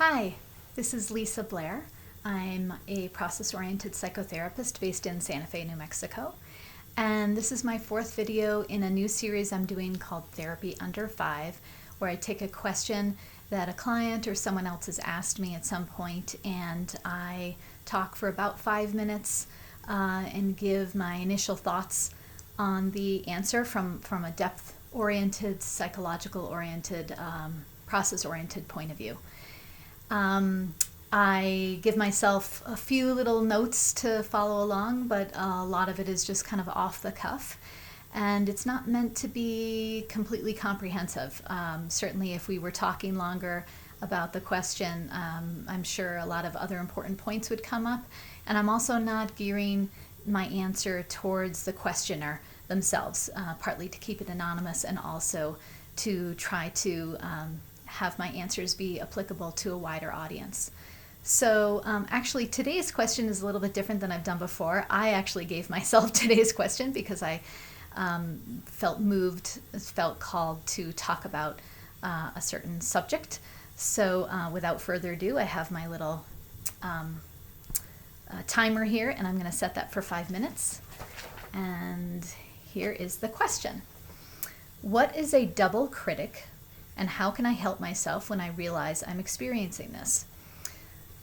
Hi, this is Lisa Blair. I'm a process-oriented psychotherapist based in Santa Fe, New Mexico. And this is my fourth video in a new series I'm doing called Therapy Under 5, where I take a question that a client or someone else has asked me at some point, and I talk for about 5 minutes and give my initial thoughts on the answer from a depth-oriented, psychological-oriented, process-oriented point of view. I give myself a few little notes to follow along, but a lot of it is just kind of off the cuff. And it's not meant to be completely comprehensive. Certainly if we were talking longer about the question, I'm sure a lot of other important points would come up. And I'm also not gearing my answer towards the questioner themselves, partly to keep it anonymous and also to try to have my answers be applicable to a wider audience. So actually today's question is a little bit different than I've done before. I actually gave myself today's question because I felt called to talk about a certain subject. So without further ado, I have my little timer here, and I'm going to set that for 5 minutes. And here is the question. What is a double critic, and how can I help myself when I realize I'm experiencing this?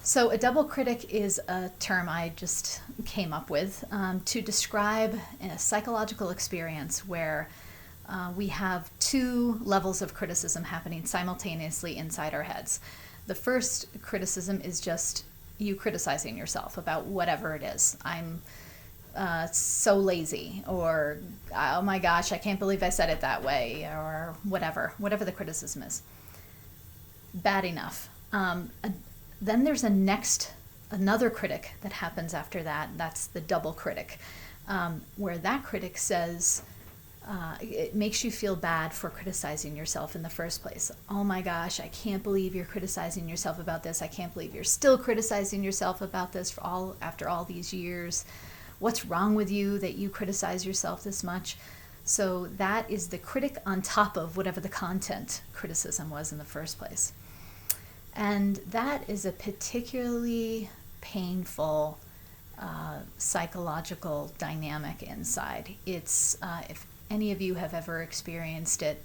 So a double critic is a term I just came up with to describe a psychological experience where we have two levels of criticism happening simultaneously inside our heads. The first criticism is just you criticizing yourself about whatever it is. I'm so lazy, or oh my gosh, I can't believe I said it that way, or whatever the criticism is. Bad enough. Then there's another critic that happens after that. That's the double critic, where that critic says, it makes you feel bad for criticizing yourself in the first place. Oh my gosh, I can't believe you're criticizing yourself about this. I can't believe you're still criticizing yourself about this after all these years. What's wrong with you that you criticize yourself this much? So that is the critic on top of whatever the content criticism was in the first place. And that is a particularly painful psychological dynamic inside. It's if any of you have ever experienced it,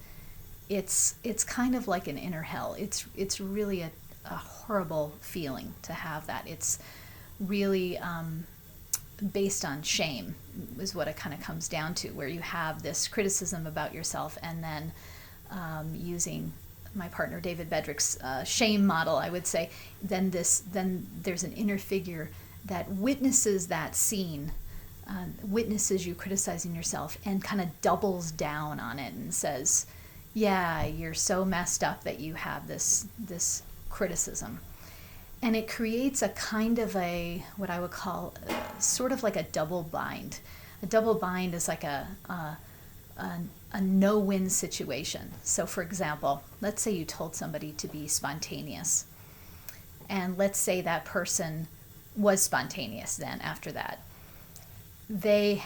it's kind of like an inner hell. It's really a horrible feeling to have that. It's really based on shame is what it kind of comes down to, where you have this criticism about yourself, and then using my partner David Bedrick's shame model, I would say, then there's an inner figure that witnesses that scene, witnesses you criticizing yourself, and kind of doubles down on it and says, yeah, you're so messed up that you have this criticism. And it creates a kind of what I would call sort of like a double bind. A double bind is like a no-win situation. So for example, let's say you told somebody to be spontaneous. And let's say that person was spontaneous then after that. They,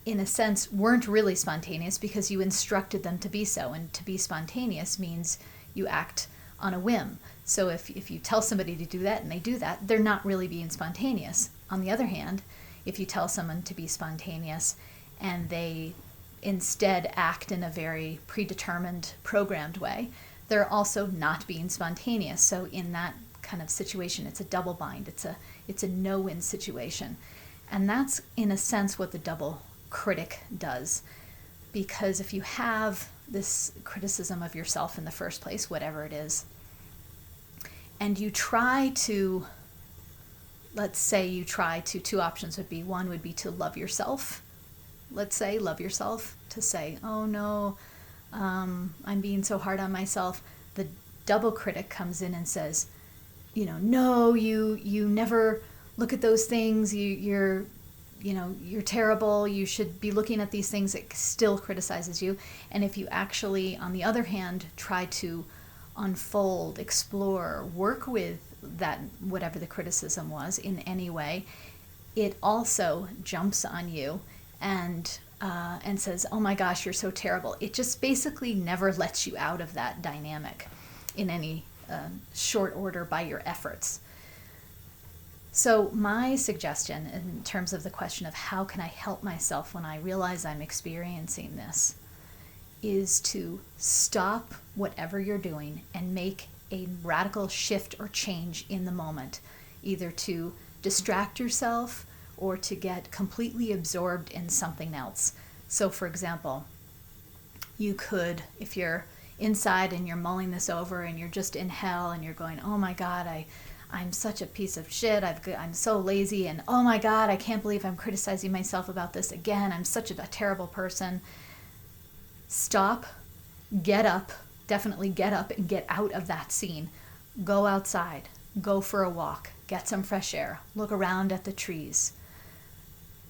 in a sense, weren't really spontaneous because you instructed them to be so. And to be spontaneous means you act on a whim. So if you tell somebody to do that and they do that, they're not really being spontaneous. On the other hand, if you tell someone to be spontaneous and they instead act in a very predetermined, programmed way, they're also not being spontaneous. So in that kind of situation, it's a double bind. It's a no-win situation. And that's, in a sense, what the double critic does. Because if you have this criticism of yourself in the first place, whatever it is, and you try to, let's say you try to, two options would be, one would be to love yourself. Let's say, love yourself, to say, oh no, I'm being so hard on myself. The double critic comes in and says, no, you never look at those things. You're terrible. You should be looking at these things. It still criticizes you. And if you actually, on the other hand, try to unfold, explore, work with that, whatever the criticism was in any way, it also jumps on you and says, oh my gosh, you're so terrible. It just basically never lets you out of that dynamic in any short order by your efforts. So my suggestion in terms of the question of how can I help myself when I realize I'm experiencing this is to stop whatever you're doing and make a radical shift or change in the moment, either to distract yourself or to get completely absorbed in something else. So for example, you could, if you're inside and you're mulling this over and you're just in hell and you're going, oh my God, I'm such a piece of shit, I'm so lazy, and oh my God, I can't believe I'm criticizing myself about this again, I'm such a terrible person. Stop, get up, definitely get up and get out of that scene. Go outside, go for a walk, get some fresh air, look around at the trees.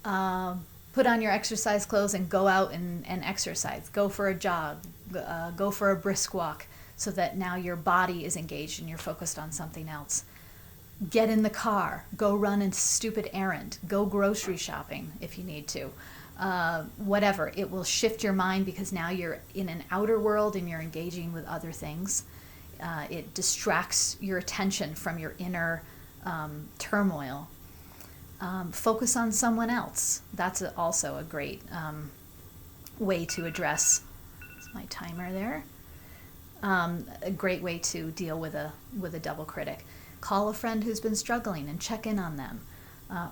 Put on your exercise clothes and go out and exercise. Go for a jog, go for a brisk walk, so that now your body is engaged and you're focused on something else. Get in the car, go run a stupid errand, go grocery shopping if you need to. Whatever, it will shift your mind because now you're in an outer world and you're engaging with other things. It distracts your attention from your inner turmoil. Focus on someone else. That's also a great way to address. That's my timer there. A great way to deal with a double critic. Call a friend who's been struggling and check in on them,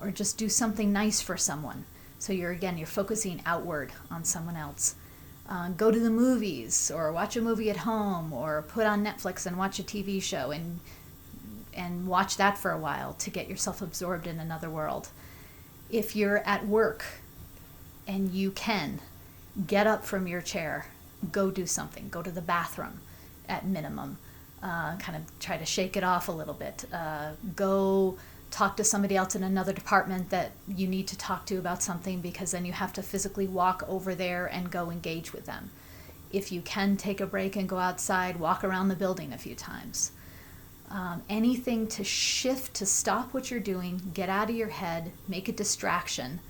or just do something nice for someone. So you're focusing outward on someone else. Go to the movies, or watch a movie at home, or put on Netflix and watch a TV show and watch that for a while to get yourself absorbed in another world. If you're at work and you can, get up from your chair, go do something, go to the bathroom at minimum, kind of try to shake it off a little bit, go talk to somebody else in another department that you need to talk to about something, because then you have to physically walk over there and go engage with them. If you can take a break and go outside, walk around the building a few times. Anything to shift, to stop what you're doing, get out of your head, make a distraction,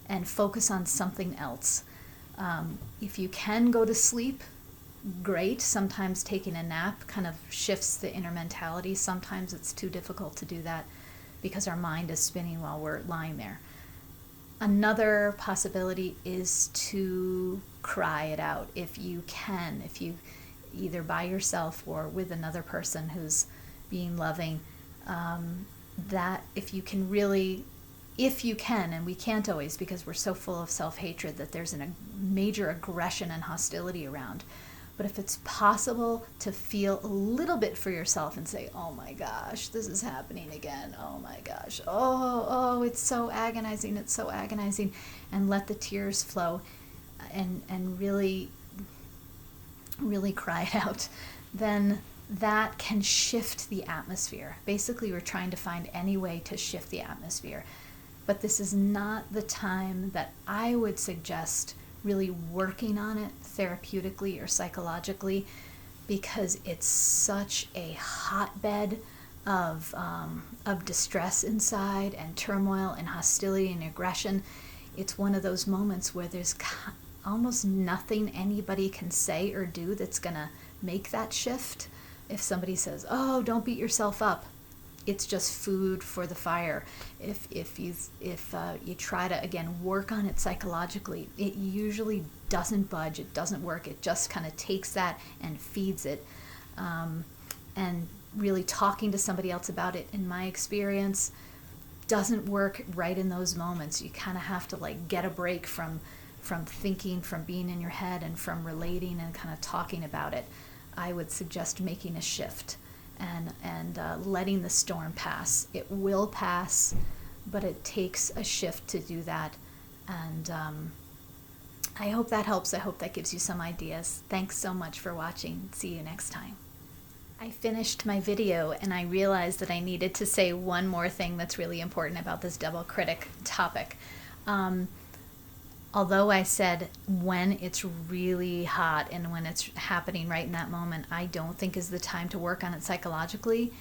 and focus on something else. If you can go to sleep, great. Sometimes taking a nap kind of shifts the inner mentality. Sometimes it's too difficult to do that because our mind is spinning while we're lying there. Another possibility is to cry it out if you can, if you either by yourself or with another person who's being loving, that if you can, and we can't always because we're so full of self-hatred that there's a major aggression and hostility around. But if it's possible to feel a little bit for yourself and say, oh my gosh, this is happening again. Oh my gosh. Oh, it's so agonizing. It's so agonizing. And let the tears flow and really, really cry it out. Then that can shift the atmosphere. Basically, we're trying to find any way to shift the atmosphere. But this is not the time that I would suggest really working on it therapeutically or psychologically, because it's such a hotbed of distress inside and turmoil and hostility and aggression. It's one of those moments where there's almost nothing anybody can say or do that's going to make that shift. If somebody says, oh, don't beat yourself up, it's just food for the fire. If you try to, again, work on it psychologically, it usually doesn't budge, it doesn't work, it just kind of takes that and feeds it. And really talking to somebody else about it, in my experience, doesn't work right in those moments. You kind of have to get a break from thinking, from being in your head, and from relating and kind of talking about it. I would suggest making a shift and letting the storm pass. It will pass, but it takes a shift to do that. And I hope that helps. I hope that gives you some ideas. Thanks so much for watching. See you next time. I finished my video and I realized that I needed to say one more thing that's really important about this double critic topic. Although I said when it's really hot and when it's happening right in that moment, I don't think is the time to work on it psychologically.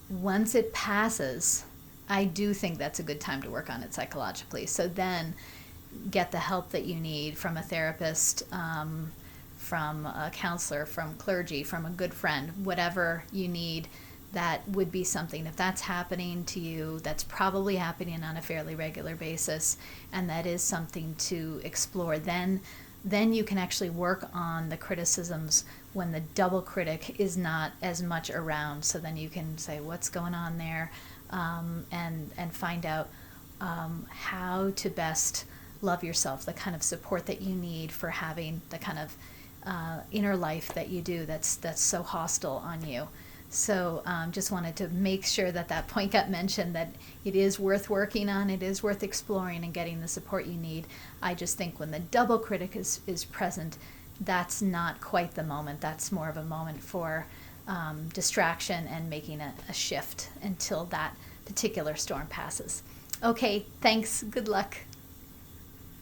Once it passes, I do think that's a good time to work on it psychologically. So then get the help that you need from a therapist, from a counselor, from clergy, from a good friend, whatever you need. That would be something, if that's happening to you, that's probably happening on a fairly regular basis, and that is something to explore. Then you can actually work on the criticisms when the double critic is not as much around. So then you can say what's going on there, and find out how to best love yourself, the kind of support that you need for having the kind of inner life that you do that's so hostile on you. So just wanted to make sure that point got mentioned, that it is worth working on, it is worth exploring and getting the support you need. I just think when the double critic is present, that's not quite the moment. That's more of a moment for distraction and making a shift until that particular storm passes. Okay, thanks. Good luck.